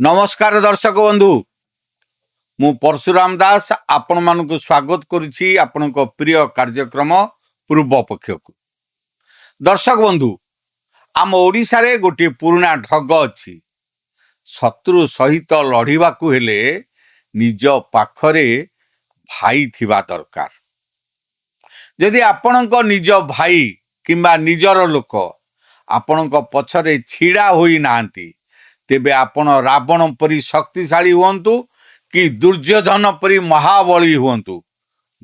नमस्कार दर्शक बंधु मु परशुराम दास आपण मानक स्वागत करुछि आपण प्रिय कार्यक्रम पूर्व पक्ष को। दर्शक बंधु आम ओडिशा रे गोटे पुराना ढग अछि शत्रु सहित लड़िबाकू हेले निज पाखरे भाई थिबा दरकार। यदि आपणक निज भाई किंबा निजर लोक आपणक पछरे छिड़ा होई नांती तेबे आपण रावण परी शक्तिशाली हुंतु कि दुर्योधन परी महाबली हुंतु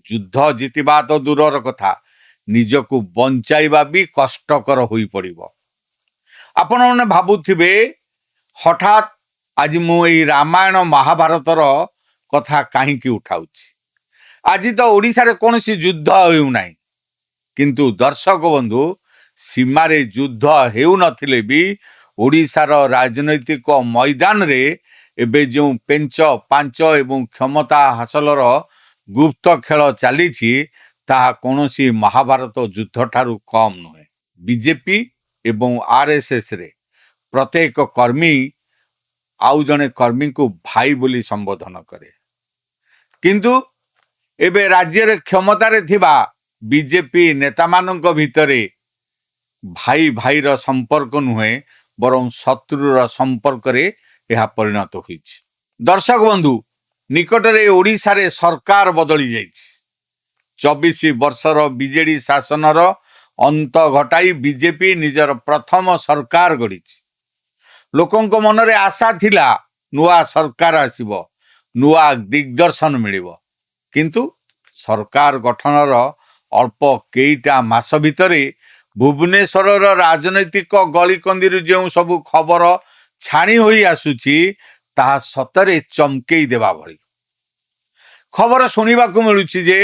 युद्ध जितिबा तो दूरर कथा निजकू बंचाइबा भी कष्टकर होई पड़िबो। आपण माने भाबुथिबे हठात आज मु एई रामायण महाभारतर कथा काहे की उठाउछि। आज तो ओडिसा रे कोनोसी युद्ध हेउ नाही किंतु दर्शक बंधु सीमारे युद्ध हेउ नथिले भी ओडिशार राजनैतिक मैदान रे एबे जो पेंच पांच एवं क्षमता हासलर गुप्त खेल चली ताहा कोनोसी महाभारत युद्ध ठारू कम नुहे। बीजेपी एवं आरएसएस रे प्रत्येक कर्मी आउ जने कर्मी को भाई बोली संबोधन करे किंतु एबे राज्य रे क्षमता रे थिबा बीजेपी नेता मानक भितरे भाई भाई रो संपर्क नुहे बरं शत्रुर संपर्क रे यह परिणत होइछि। दर्शक बंधु निकटरे ओडिशा रे सरकार बदली जाइछि। 24 वर्षर बीजेडी शासनर अंत घटाई बीजेपी निजर प्रथम सरकार गढ़िछि। लोकंक मनरे आशा थिला नुआ सरकार आसीबो नुआ दिग्दर्शन मिलिबो किंतु सरकार गठनर अल्प केईटा मास भितरे भुवनेश्वर राजनैतिक गलिकंदी जो सब खबर छाणी होई आसुची ताहा सतरे चमकेई देवा भली खबर सुनिबा को मिलुची जे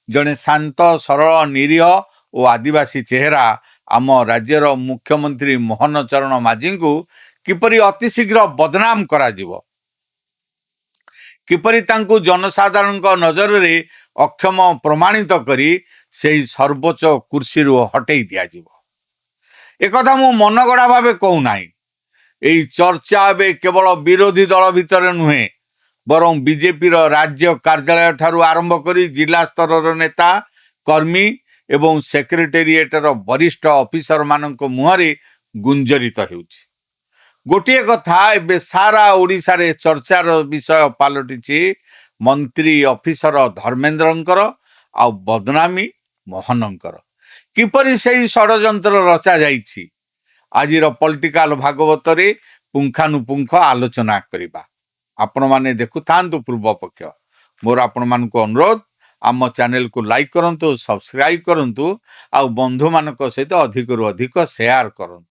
जने शांत सरल निरीह और आदिवासी चेहरा आम राज्यर मुख्यमंत्री मोहन चरण माझी को किपरि अतिशीघ्र बदनाम करा जिवो किपरि तांकु जनसाधारण नजर रे अक्षम प्रमाणित करी सेही सर्वोच्च कुर्सी रु हटेई दिया जिवो। एक कथा मु मनगढ़ा भावे कहू नाही। एई चर्चा एबे केवल विरोधी दल भितर नुहे बरं बीजेपी रो राज्य कार्यालय ठारू आरंभ करी जिला स्तर नेता कर्मी एवं सेक्रेटेरिएट रो वरिष्ठ ऑफिसर मानक मुहरे गुंजरित हेउछि। गोटे कथा एबे सारा ओडिशा रे चर्चार विषय पालटिछि मंत्री ऑफिसर धर्मेंद्रंकर आ बदनामी मोहनंकर किपरि सेही षडयंत्र रचा जाइछि। आजिर पॉलिटिकल भागवत रे पुंखानुपुंख आलोचना करिबा। आपण माने देखु थांतु पूर्व पक्ष मोर आपण मानको अनुरोध आम चैनल को लाइक करंतु सब्सक्राइब करंतु आ बंधु मानक सहित अधिक रु अधिक शेयर करंतु।